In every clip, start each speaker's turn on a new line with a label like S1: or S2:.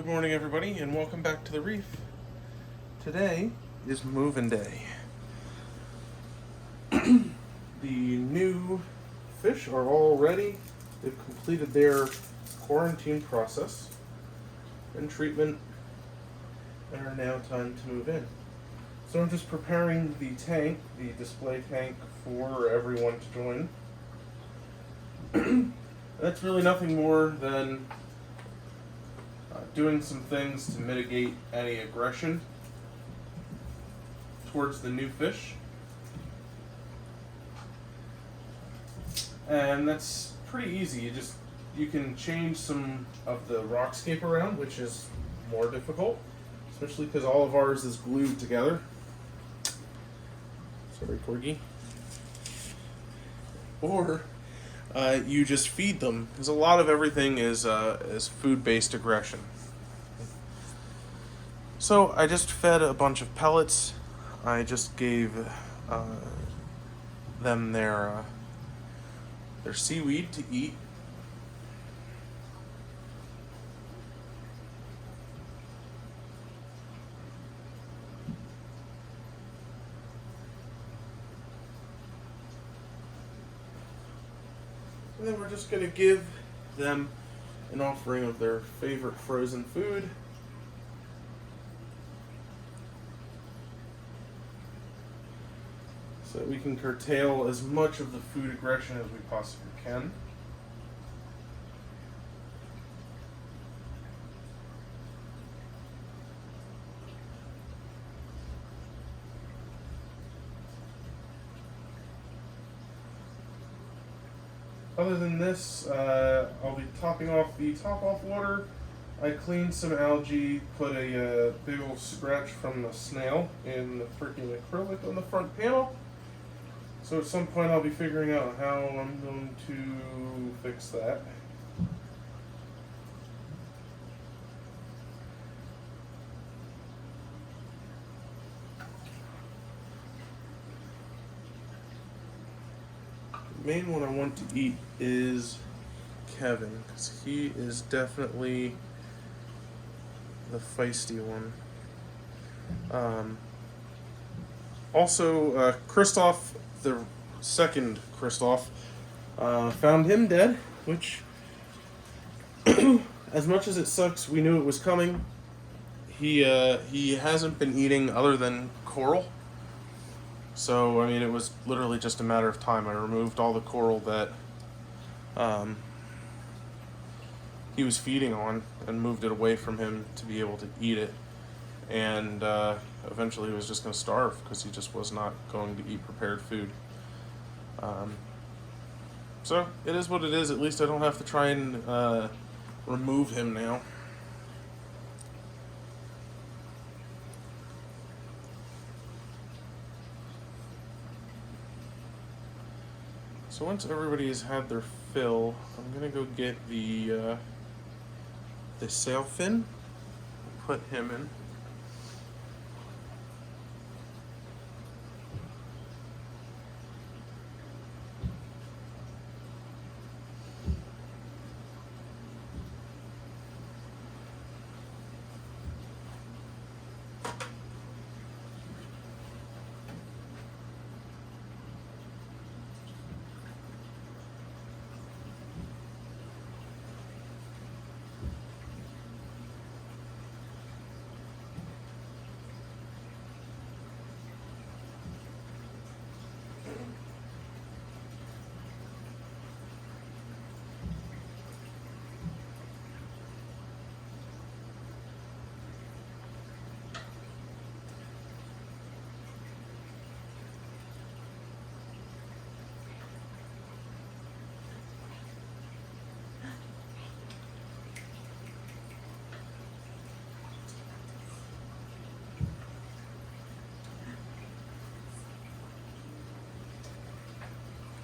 S1: Good morning, everybody, and welcome back to the reef. Today is moving day. The new fish are all ready. They've completed their quarantine process and treatment and are now time to move in. So I'm just preparing the tank, the display tank, for everyone to join. That's really nothing more than doing some things to mitigate any aggression towards the new fish. And that's pretty easy. You can change some of the rockscape around, which is more difficult, especially because all of ours is glued together. Sorry, Corgi. Or you just feed them, because a lot of everything is food-based aggression. So I just fed a bunch of pellets. I just gave them their seaweed to eat. And then we're just going to give them an offering of their favorite frozen food. So that we can curtail as much of the food aggression as we possibly can. Other than this, I'll be topping off the top-off water. I cleaned some algae, put a big old scratch from the snail in the freaking acrylic on the front panel. So at some point I'll be figuring out how I'm going to fix that. The main one I want to eat is Kevin, because he is definitely the feisty one. Also, Christoph, the second Christoph, found him dead, which, as much as it sucks, we knew it was coming. He hasn't been eating other than coral. So, I mean, it was literally just a matter of time. I removed all the coral that he was feeding on and moved it away from him to be able to eat it. And eventually he was just going to starve because he just was not going to eat prepared food. So it is what it is. At least I don't have to try and remove him now. So once everybody has had their fill, I'm going to go get the sailfin, put him in.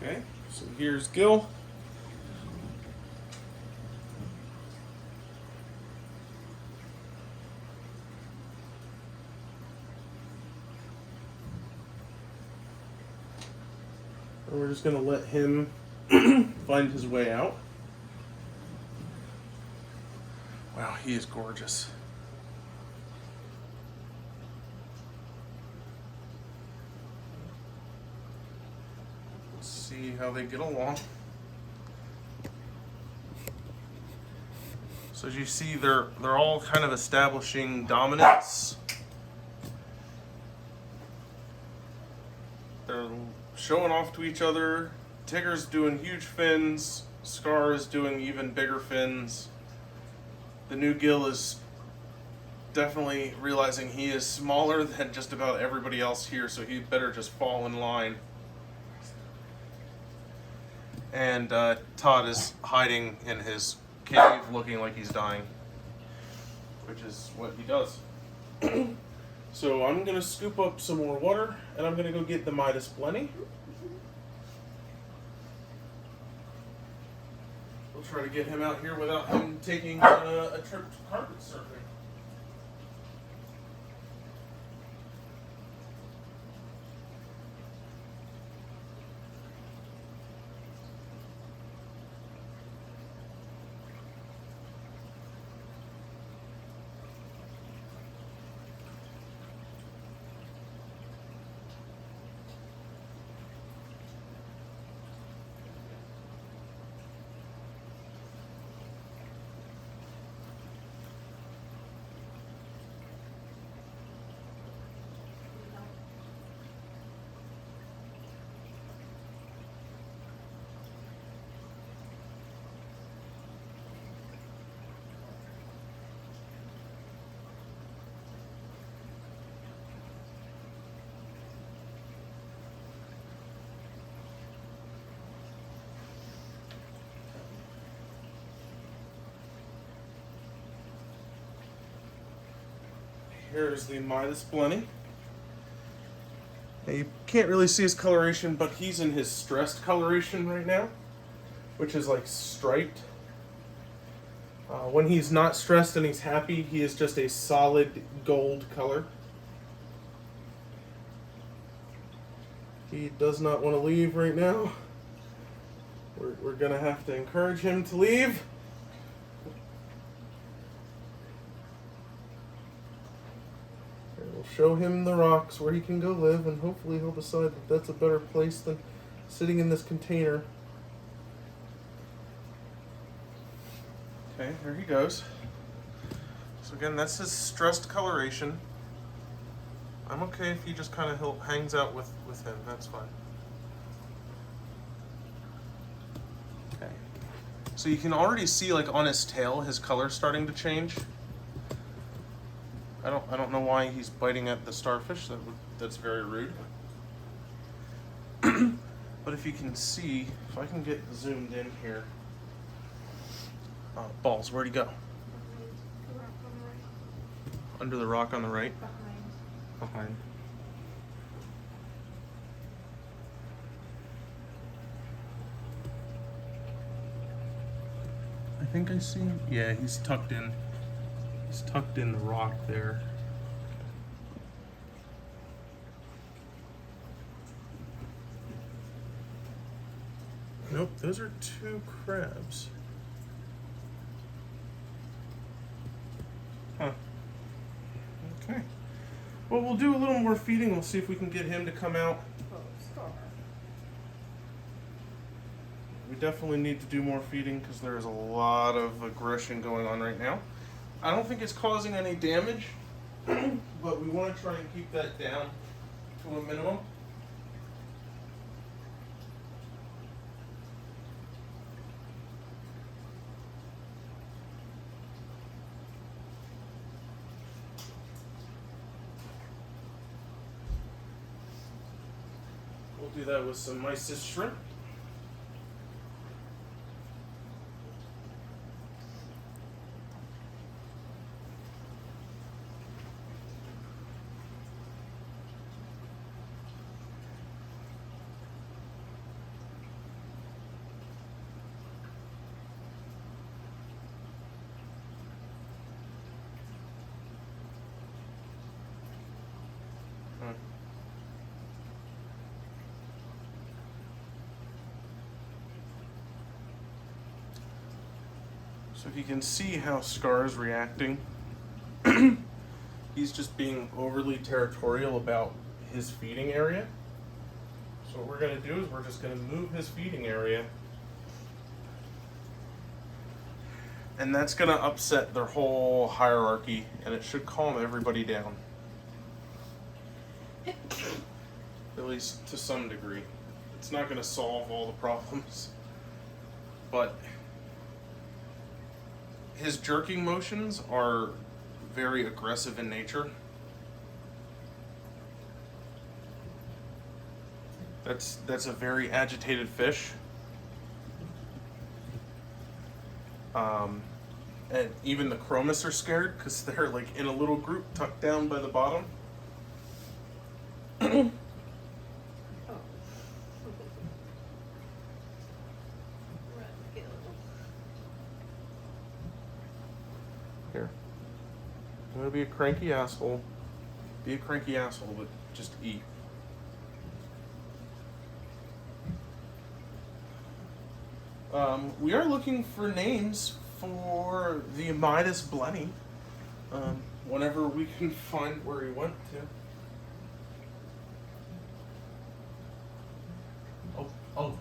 S1: Okay, so here's Gil. And we're just going to let him find his way out. Wow, he is gorgeous. Let's see how they get along. So as you see, they're all kind of establishing dominance. They're showing off to each other. Tigger's doing huge fins. Scar is doing even bigger fins. The new gill is definitely realizing he is smaller than just about everybody else here, so he better just fall in line. And Todd is hiding in his cave looking like he's dying, which is what he does. So I'm going to scoop up some more water, and I'm going to go get the Midas Plenty. We'll try to get him out here without him taking a trip to carpet surfing. Here's the Midas Plenty. Now you can't really see his coloration, but he's in his stressed coloration right now, which is like striped. When he's not stressed and he's happy, he is just a solid gold color. He does not want to leave right now. We're gonna have to encourage him to leave. We'll show him the rocks where he can go live, and hopefully he'll decide that that's a better place than sitting in this container. Okay, there he goes. So again, that's his stressed coloration. I'm okay if he just kind of hangs out with him, that's fine. Okay. So you can already see, like, on his tail, his color's starting to change. I don't know why he's biting at the starfish. That's very rude. But if you can see, if I can get zoomed in here. Balls, where'd he go? Under the rock on the right? Behind. I think I see him. Yeah, he's tucked in. He's tucked in the rock there. Nope, those are two crabs. Huh. Okay. Well, we'll do a little more feeding. We'll see if we can get him to come out. We definitely need to do more feeding because there is a lot of aggression going on right now. I don't think it's causing any damage, but we want to try and keep that down to a minimum. We'll do that with some mysis shrimp. So if you can see how Scar is reacting, he's just being overly territorial about his feeding area. So what we're going to do is we're just going to move his feeding area, and that's going to upset their whole hierarchy, and it should calm everybody down. At least to some degree. It's not going to solve all the problems, but his jerking motions are very aggressive in nature. That's a very agitated fish. And even the chromis are scared because they're like in a little group tucked down by the bottom. Here. I'm gonna be a cranky asshole. Be a cranky asshole, but just eat. We are looking for names for the Midas Blenny. Whenever we can find where he went to. Oh,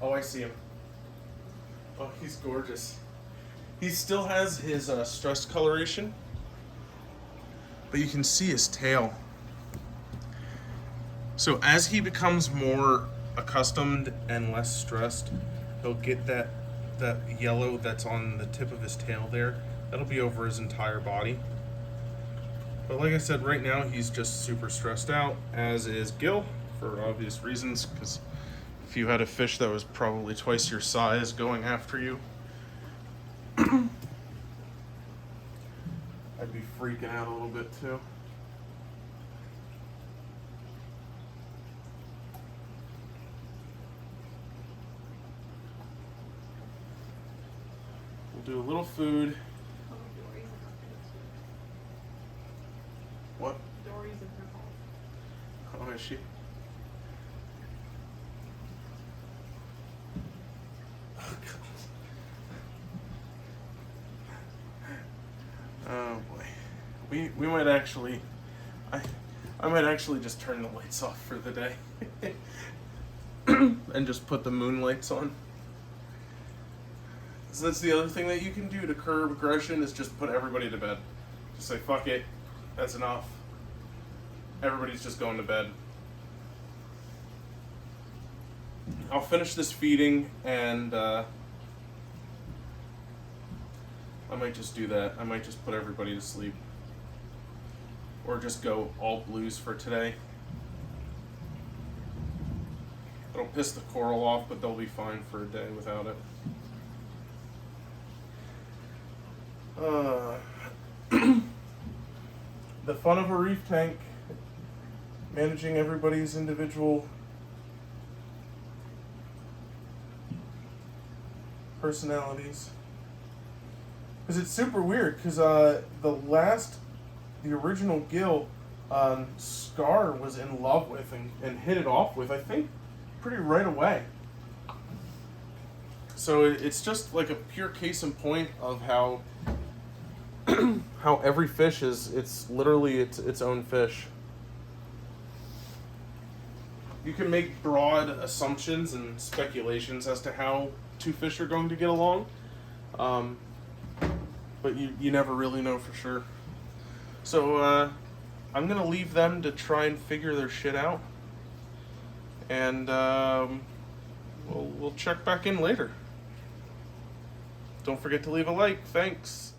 S1: I see him. Oh, he's gorgeous. He still has his stress coloration, but you can see his tail. So as he becomes more accustomed and less stressed, he'll get that yellow that's on the tip of his tail there. That'll be over his entire body. But like I said, right now he's just super stressed out, as is Gil, for obvious reasons, because if you had a fish that was probably twice your size going after you, I'd be freaking out a little bit too. We'll do a little food. What?
S2: Dory's in her home.
S1: Oh, is she? Oh boy. We might actually, I might actually just turn the lights off for the day and just put the moonlights on. So that's the other thing that you can do to curb aggression, is just put everybody to bed. Just say, fuck it, that's enough. Everybody's just going to bed. I'll finish this feeding and I might just do that. I might just put everybody to sleep. Or just go all blues for today. It'll piss the coral off, but they'll be fine for a day without it. The fun of a reef tank, managing everybody's individual personalities. Because it's super weird, because the original Gil, Scar was in love with and hit it off with, I think, pretty right away. So it's just like a pure case in point of how how every fish it's literally its own fish. You can make broad assumptions and speculations as to how two fish are going to get along, but you never really know for sure. So I'm gonna leave them to try and figure their shit out, and we'll check back in later. Don't forget to leave a like. Thanks.